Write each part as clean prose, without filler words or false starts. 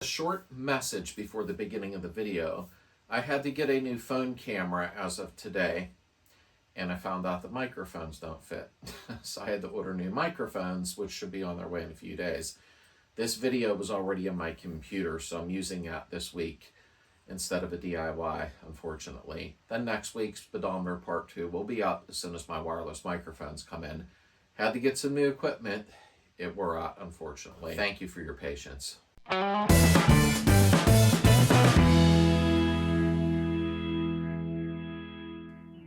A short message before the beginning of the video. I had to get a new phone camera as of today, and I found out the microphones don't fit. So I had to order new microphones, which should be on their way in a few days. This video was already in my computer, so I'm using that this week instead of a DIY, unfortunately. Then next week's speedometer part 2 will be up as soon as my wireless microphones come in. Had to get some new equipment. It wore out, unfortunately. Thank you for your patience.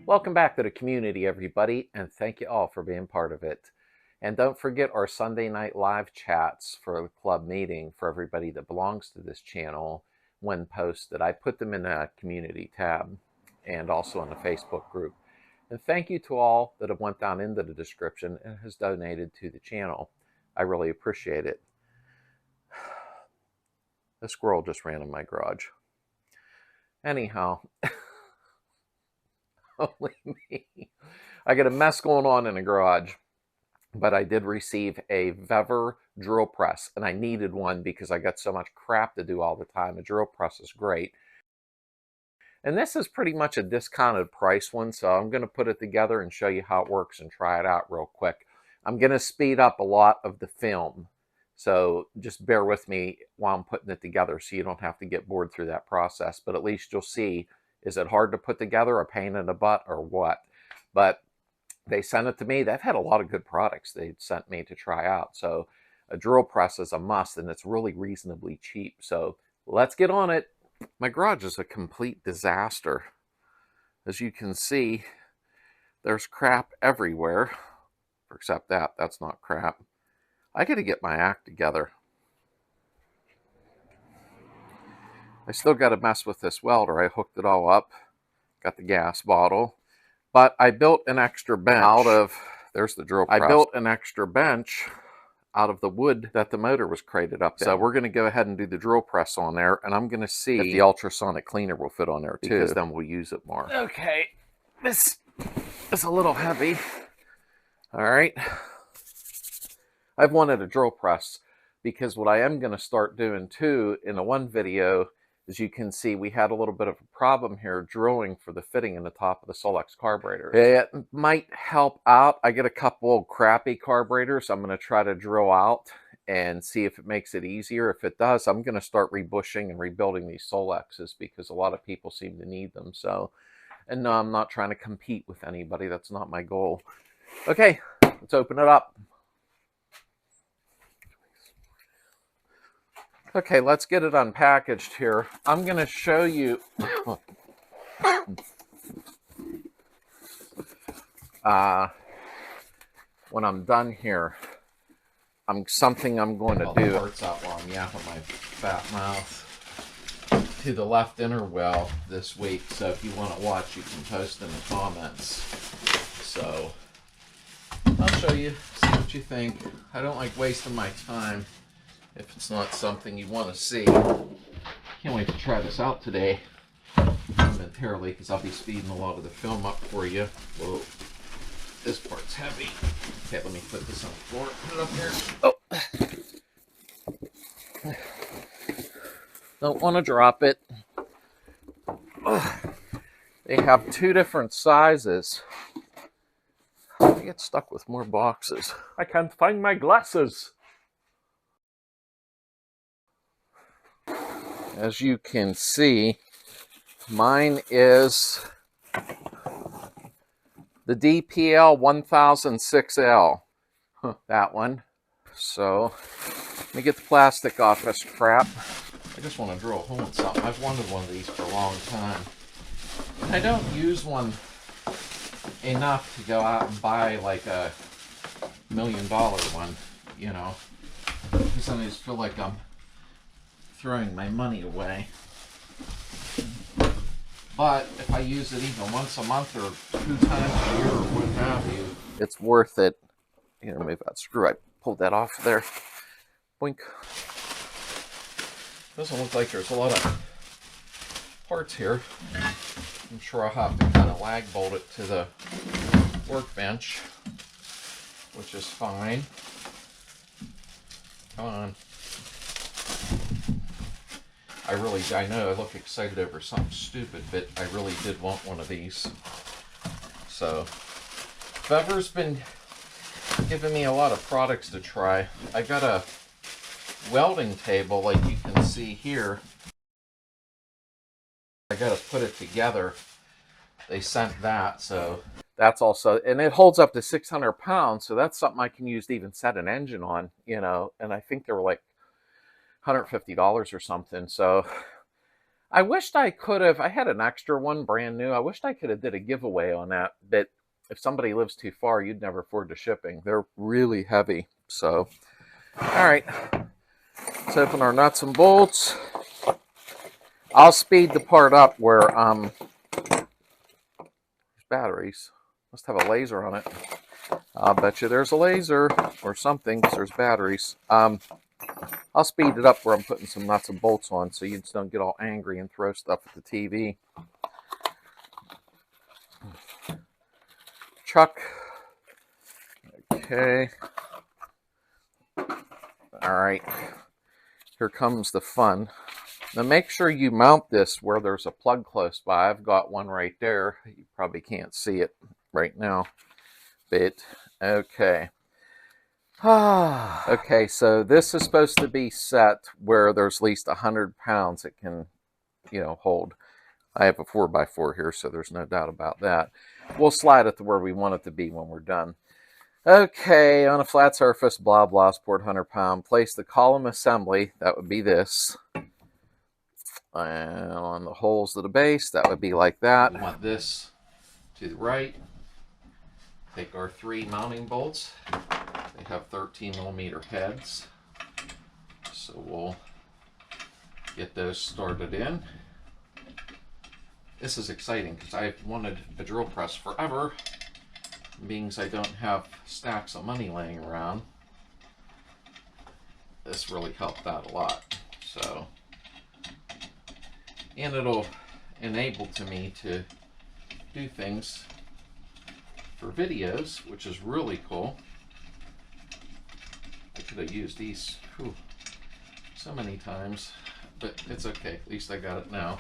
Welcome back to the community, everybody, and thank you all for being part of it. And don't forget our Sunday night live chats for the club meeting for everybody that belongs to this channel when posted. I put them in a community tab and also in the Facebook group. And thank you to all that have went down into the description and has donated to the channel. I really appreciate it. The squirrel just ran in my garage. Anyhow, only me. I got a mess going on in the garage, but I did receive a Vevor drill press, and I needed one because I got so much crap to do all the time. A drill press is great. And this is pretty much a discounted price one, so I'm going to put it together and show you how it works and try it out real quick. I'm going to speed up a lot of the film. So just bear with me while I'm putting it together so you don't have to get bored through that process. But at least you'll see, is it hard to put together, a pain in the butt, or what? But they sent it to me. They've had a lot of good products they sent me to try out. So a drill press is a must, and it's really reasonably cheap. So let's get on it. My garage is a complete disaster. As you can see, there's crap everywhere. Except that's not crap. I got to get my act together. I still got to mess with this welder. I hooked it all up, got the gas bottle, but I built an extra bench out of, there's the drill press. I built an extra bench out of the wood that the motor was crated up in. So we're going to go ahead and do the drill press on there, and I'm going to see if the ultrasonic cleaner will fit on there too, because then we'll use it more. Okay, this is a little heavy. All right. I've wanted a drill press because what I am going to start doing too in the one video, as you can see, we had a little bit of a problem here drilling for the fitting in the top of the Solex carburetor. It might help out. I get a couple of crappy carburetors I'm going to try to drill out and see if it makes it easier. If it does, I'm going to start rebushing and rebuilding these Solexes because a lot of people seem to need them. So, and no, I'm not trying to compete with anybody. That's not my goal. Okay, let's open it up. Okay, let's get it unpackaged here. I'm going to show you when I'm done here, something I'm going to do. Parts out while I'm yapping my fat mouth to the left inner well this week. So if you want to watch, you can post in the comments. So I'll show you, see what you think. I don't like wasting my time if it's not something you want to see. Can't wait to try this out today momentarily because I'll be speeding a lot of the film up for you. Whoa, this part's heavy. Okay, let me put this on the floor. Put it up here. Oh, don't want to drop it. They have two different sizes. I get stuck with more boxes. I can't find my glasses. As you can see, mine is the DPL 1006L. That one. So, let me get the plastic off this crap. I just want to drill a hole in something. I've wanted one of these for a long time. I don't use one enough to go out and buy like a $1 million one, you know, because I just feel like I'm throwing my money away. But if I use it even once a month or 2 times a year or what have you, it's worth it. Here, move that screw. I pulled that off there. Boink. Doesn't look like there's a lot of parts here. I'm sure I'll have to kind of lag bolt it to the workbench, which is fine. Come on. I know I look excited over something stupid, but I really did want one of these. So, Vevor's been giving me a lot of products to try. I got a welding table, like you can see here. I got to put it together. They sent that, so that's also, and it holds up to 600 pounds, so that's something I can use to even set an engine on, you know, and I think they were like $150 or something. So I wished I could have, I had an extra one brand new. I wished I could have did a giveaway on that, but if somebody lives too far, you'd never afford the shipping. They're really heavy. So, all right, let's open our nuts and bolts. I'll speed the part up where there's batteries. Must have a laser on it. I'll bet you there's a laser or something because there's batteries. I'll speed it up where I'm putting some nuts and bolts on so you just don't get all angry and throw stuff at the TV. Chuck. Okay. All right. Here comes the fun. Now make sure you mount this where there's a plug close by. I've got one right there. You probably can't see it right now. But, okay. Okay, so this is supposed to be set where there's at least 100 pounds it can, you know, hold. I have a 4x4 here, so there's no doubt about that. We'll slide it to where we want it to be when we're done. Okay, on a flat surface, blah, blah, support 100 pound. Place the column assembly, that would be this. And on the holes of the base, that would be like that. We want this to the right. Take our 3 mounting bolts. They have 13mm heads. So we'll get those started in. This is exciting because I've wanted a drill press forever. Being I don't have stacks of money laying around. This really helped out a lot. So, and it'll enable to me to do things for videos, which is really cool. I could have used these so many times, but it's okay. At least I got it now.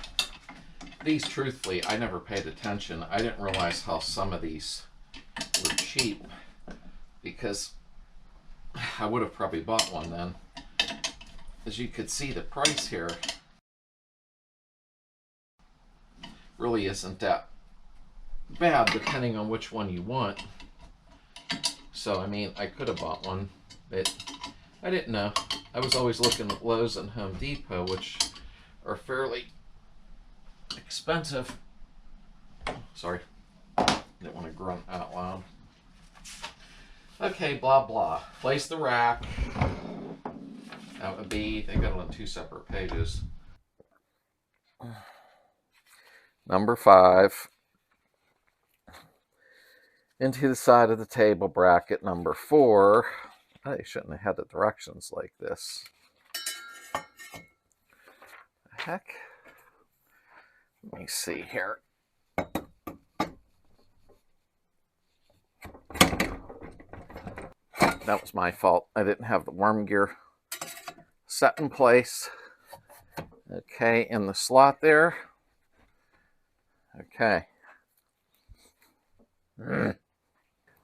These, truthfully, I never paid attention. I didn't realize how some of these were cheap because I would have probably bought one then. As you could see, the price here really isn't that bad depending on which one you want. So, I mean, I could have bought one, but I didn't know. I was always looking at Lowe's and Home Depot, which are fairly expensive. Sorry, didn't want to grunt out loud. Okay, blah, blah. Place the rack. That would be, they got it on 2 separate pages. Number 5. Into the side of the table bracket. Number 4. They shouldn't have had the directions like this. The heck? Let me see here. That was my fault. I didn't have the worm gear set in place. Okay, in the slot there. Okay.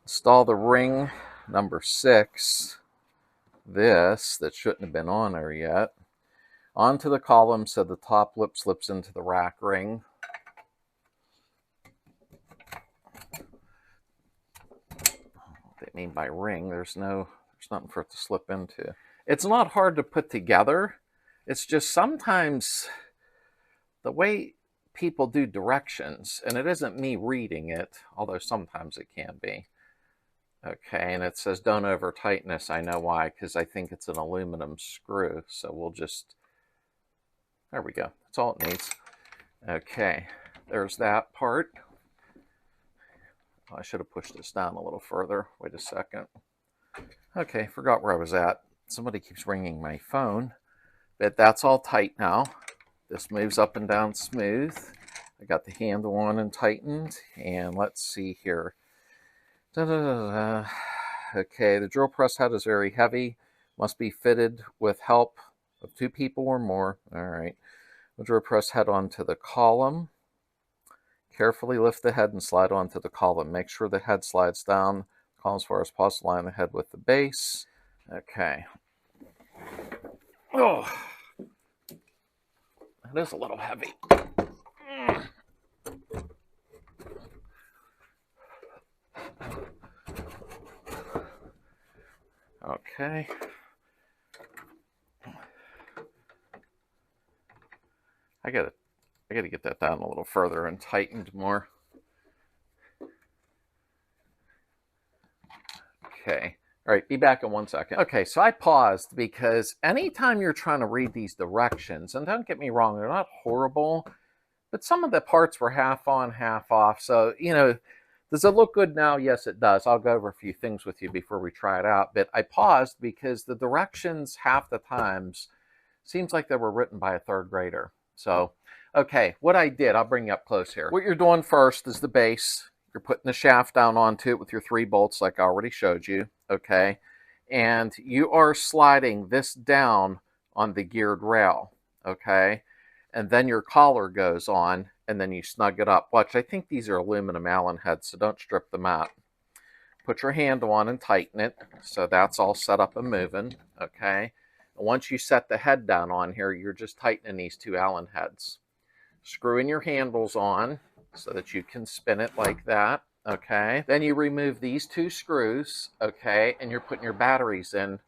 Install the ring number 6. This, that shouldn't have been on there yet. Onto the column so the top lip slips into the rack ring. What they mean by ring, there's nothing for it to slip into. It's not hard to put together. It's just sometimes the way people do directions, and it isn't me reading it, although sometimes it can be. Okay, and it says don't over tighten this. I know why, because I think it's an aluminum screw. So we'll just, there we go. That's all it needs. Okay, there's that part. I should have pushed this down a little further. Wait a second. Okay, forgot where I was at. Somebody keeps ringing my phone. But that's all tight now. This moves up and down smooth. I got the handle on and tightened. And let's see here. Okay, the drill press head is very heavy. Must be fitted with help of 2 people or more. All right. We'll drill press head onto the column. Carefully lift the head and slide onto the column. Make sure the head slides down, column as far as possible, line the head with the base. Okay. Oh, that is a little heavy. Okay. I gotta get that down a little further and tightened more. Okay. All right, be back in 1 second. Okay, so I paused because anytime you're trying to read these directions, and don't get me wrong, they're not horrible, but some of the parts were half on, half off. So, you know, does it look good now? Yes, it does. I'll go over a few things with you before we try it out. But I paused because the directions half the times seems like they were written by a third grader. So, okay, what I did, I'll bring you up close here. What you're doing first is the base. You're putting the shaft down onto it with your 3 bolts like I already showed you, okay? And you are sliding this down on the geared rail, okay? And then your collar goes on, and then you snug it up. Watch, I think these are aluminum Allen heads, so don't strip them out. Put your hand on and tighten it, so that's all set up and moving, okay? And once you set the head down on here, you're just tightening these 2 Allen heads. Screwing your handles on so that you can spin it like that, okay? Then you remove these 2 screws, okay? And you're putting your batteries in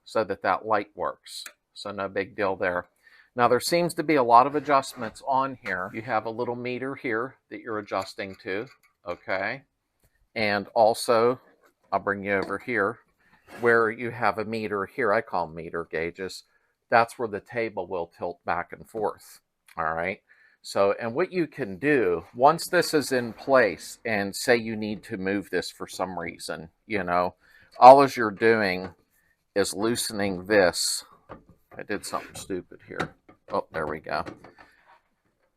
so that that light works. So no big deal there. Now there seems to be a lot of adjustments on here. You have a little meter here that you're adjusting to, okay? And also, I'll bring you over here, where you have a meter here. I call them meter gauges. That's where the table will tilt back and forth, all right? So, and what you can do, once this is in place, and say you need to move this for some reason, you know, all you're doing is loosening this. I did something stupid here. Oh, there we go.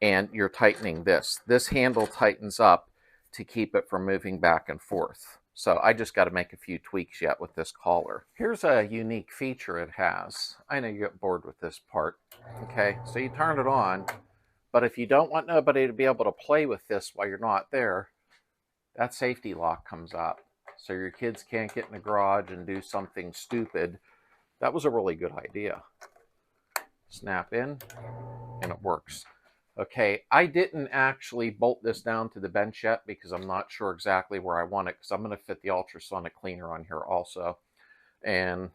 And you're tightening this. This handle tightens up to keep it from moving back and forth. So I just got to make a few tweaks yet with this collar. Here's a unique feature it has. I know you get bored with this part. Okay, so you turn it on. But if you don't want nobody to be able to play with this while you're not there, that safety lock comes up. So your kids can't get in the garage and do something stupid. That was a really good idea. Snap in, and it works. Okay, I didn't actually bolt this down to the bench yet because I'm not sure exactly where I want it, because I'm going to fit the ultrasonic cleaner on here also. And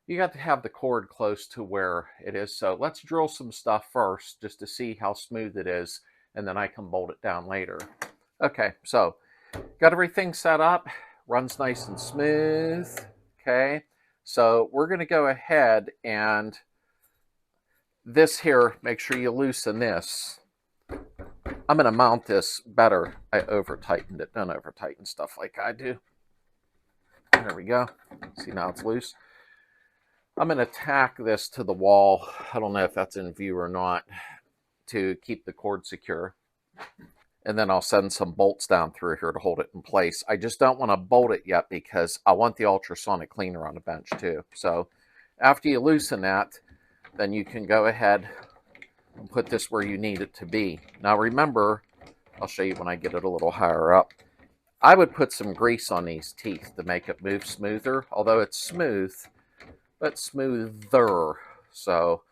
you got to have the cord close to where it is. So let's drill some stuff first just to see how smooth it is, and then I can bolt it down later. Okay, so got everything set up, runs nice and smooth. Okay, so we're going to go ahead and this here, make sure you loosen this. I'm going to mount this better. I over-tightened it. Don't over-tighten stuff like I do. There we go. See, now it's loose. I'm going to tack this to the wall. I don't know if that's in view or not, to keep the cord secure. And then I'll send some bolts down through here to hold it in place. I just don't want to bolt it yet because I want the ultrasonic cleaner on the bench too. So after you loosen that, then you can go ahead and put this where you need it to be. Now remember, I'll show you when I get it a little higher up. I would put some grease on these teeth to make it move smoother, although it's smooth, but smoother. So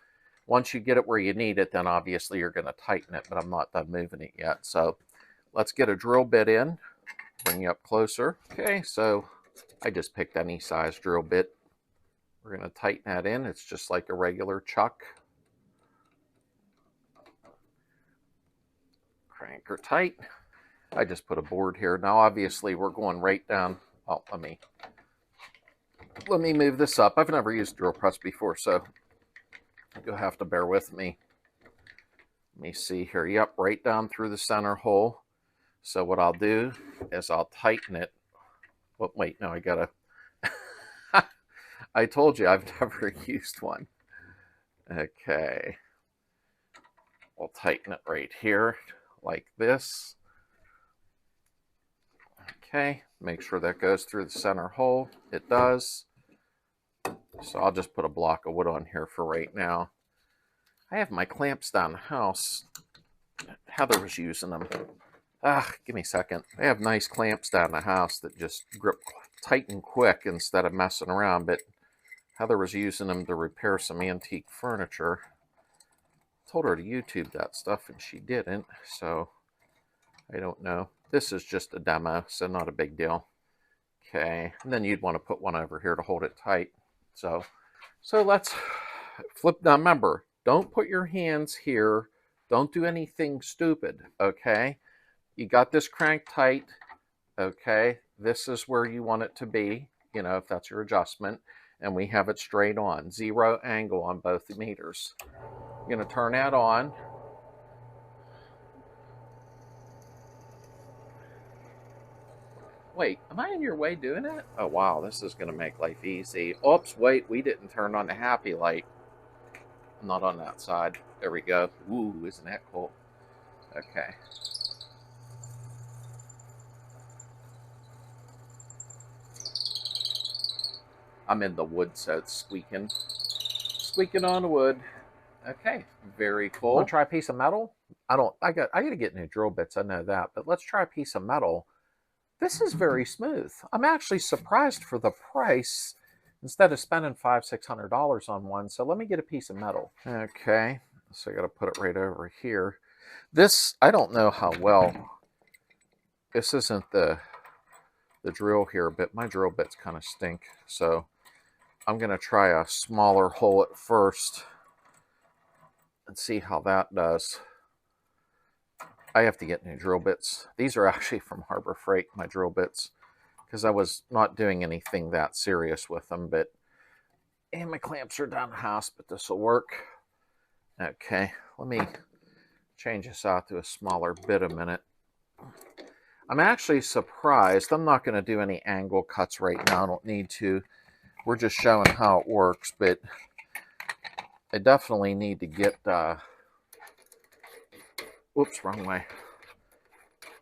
once you get it where you need it, then obviously you're going to tighten it, but I'm not done moving it yet. So let's get a drill bit in, bring you up closer. Okay, so I just picked any size drill bit. We're going to tighten that in. It's just like a regular chuck. Crank her tight. I just put a board here. Now obviously we're going right down. Oh, let me move this up. I've never used drill press before, so you'll have to bear with me. Let me see here. Yep, right down through the center hole. So what I'll do is I'll tighten it. Well, wait, no, I gotta. I told you I've never used one. Okay. We'll tighten it right here like this. Okay, make sure that goes through the center hole. It does. So I'll just put a block of wood on here for right now. I have my clamps down the house. Heather was using them. Give me a second. I have nice clamps down the house that just grip tight and quick instead of messing around, but Heather was using them to repair some antique furniture. Told her to YouTube that stuff and she didn't, so I don't know. This is just a demo, so not a big deal. Okay, and then you'd want to put one over here to hold it tight. So let's flip. Now remember, don't put your hands here. Don't do anything stupid, okay? You got this crank tight, okay? This is where you want it to be, you know, if that's your adjustment. And we have it straight on, 0 angle on both the meters. You're gonna turn that on. Wait, am I in your way doing it? Oh wow, this is gonna make life easy. Oops, wait, we didn't turn on the happy light. I'm not on that side. There we go. Ooh, isn't that cool? Okay. I'm in the wood, so it's squeaking. Squeaking on the wood. Okay, very cool. Want to try a piece of metal? I gotta get new drill bits, I know that, but let's try a piece of metal. This is very smooth. I'm actually surprised for the price instead of spending $500–600 on one. So let me get a piece of metal. Okay, so I gotta put it right over here. This, I don't know how well, this isn't the drill here, but my drill bits kind of stink. So I'm gonna try a smaller hole at first and see how that does. I have to get new drill bits. These are actually from Harbor Freight, my drill bits, because I was not doing anything that serious with them, and my clamps are down the house, but this will work. Okay, let me change this out to a smaller bit a minute. I'm actually surprised. I'm not going to do any angle cuts right now. I don't need to. We're just showing how it works, but I definitely need to get, whoops, wrong way,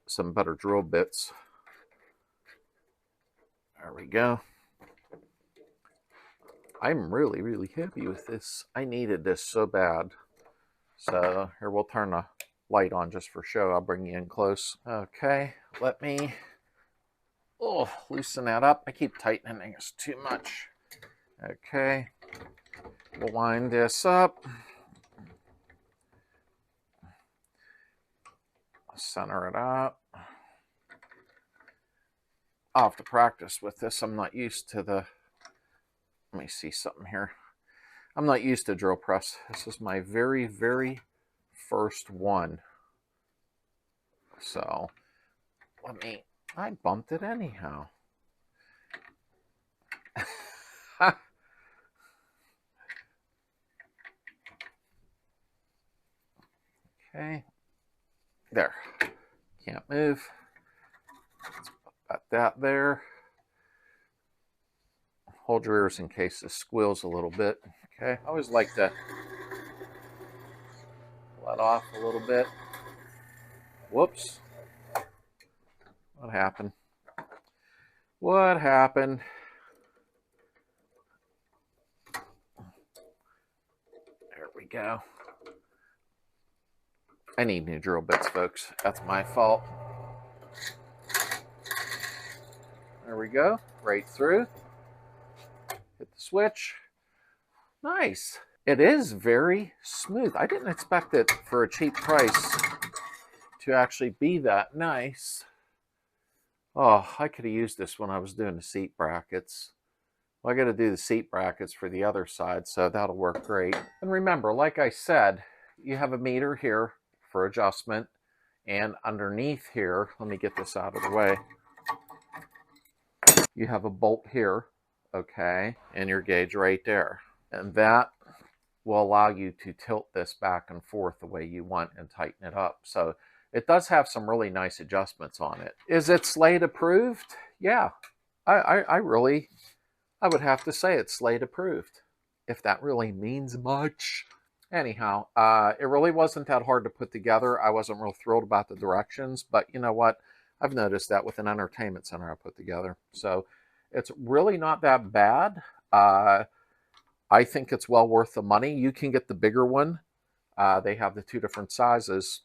some better drill bits. There we go. I'm really, really happy with this. I needed this so bad. So here, we'll turn the light on just for show. I'll bring you in close. Okay, let me loosen that up. I keep tightening this too much. Okay, we'll wind this up. Center it up. I'll have to practice with this. I'm not used to the, let me see something here. I'm not used to drill press. This is my very, very first one. So I bumped it anyhow. Okay. There. Can't move. Let's put that there. Hold your ears in case this squeals a little bit. Okay. I always like to let off a little bit. Whoops. What happened? What happened? There we go. I need new drill bits, folks. That's my fault. There we go. Right through. Hit the switch. Nice. It is very smooth. I didn't expect it for a cheap price to actually be that nice. Oh, I could have used this when I was doing the seat brackets. Well, I got to do the seat brackets for the other side, so that'll work great. And remember, like I said, you have a meter here for adjustment, and underneath here, let me get this out of the way, you have a bolt here, okay, and your gauge right there. And that will allow you to tilt this back and forth the way you want and tighten it up. So it does have some really nice adjustments on it. Is it Slade approved? Yeah, I would have to say it's Slade approved, if that really means much. Anyhow, it really wasn't that hard to put together. I wasn't real thrilled about the directions, but you know what? I've noticed that with an entertainment center I put together. So it's really not that bad. I think it's well worth the money. You can get the bigger one They have the 2 different sizes.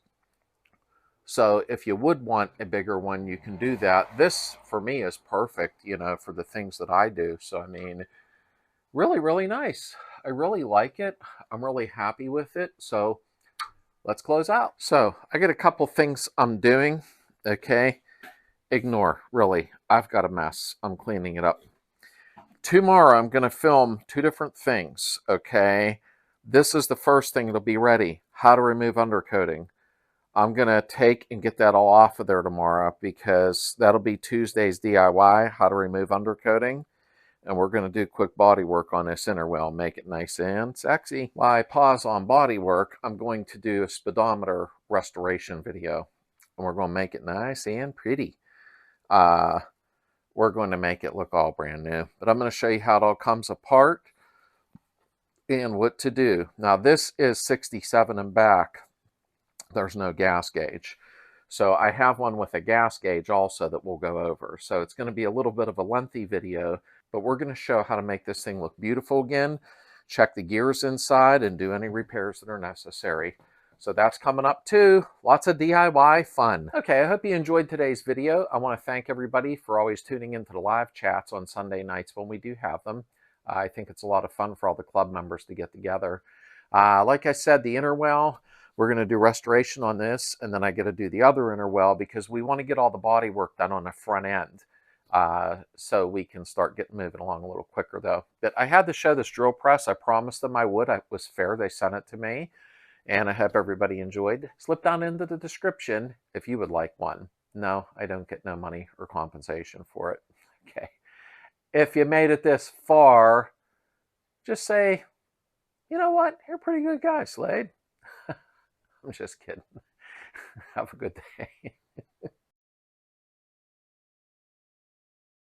So if you would want a bigger one, you can do that. This, for me, is perfect, you know, for the things that I do. So, I mean, really, really nice. I really like it. I'm really happy with it. So let's close out. So I got a couple things I'm doing. Okay. Ignore, really. I've got a mess. I'm cleaning it up. Tomorrow, I'm going to film 2 different things. Okay. This is the first thing that'll be ready. How to remove undercoating. I'm going to take and get that all off of there tomorrow because that'll be Tuesday's DIY, how to remove undercoating. And we're going to do quick body work on this inner wheel, make it nice and sexy. While I pause on body work, I'm going to do a speedometer restoration video. And we're going to make it nice and pretty. We're going to make it look all brand new. But I'm going to show you how it all comes apart and what to do. Now this is 67 and back. There's no gas gauge. So I have one with a gas gauge also that we'll go over. So it's going to be a little bit of a lengthy video, but we're going to show how to make this thing look beautiful again, check the gears inside, and do any repairs that are necessary. So that's coming up too. Lots of DIY fun. Okay, I hope you enjoyed today's video. I want to thank everybody for always tuning into the live chats on Sunday nights when we do have them. I think it's a lot of fun for all the club members to get together. Like I said, the inner well, we're going to do restoration on this, and then I got to do the other inner well because we want to get all the body work done on the front end so we can start getting moving along a little quicker though. But I had to show this drill press. I promised them I would. It was fair. They sent it to me, and I hope everybody enjoyed. Slip down into the description if you would like one. No, I don't get no money or compensation for it. Okay. If you made it this far, just say, you know what? You're a pretty good guy, Slade. I'm just kidding. Have a good day.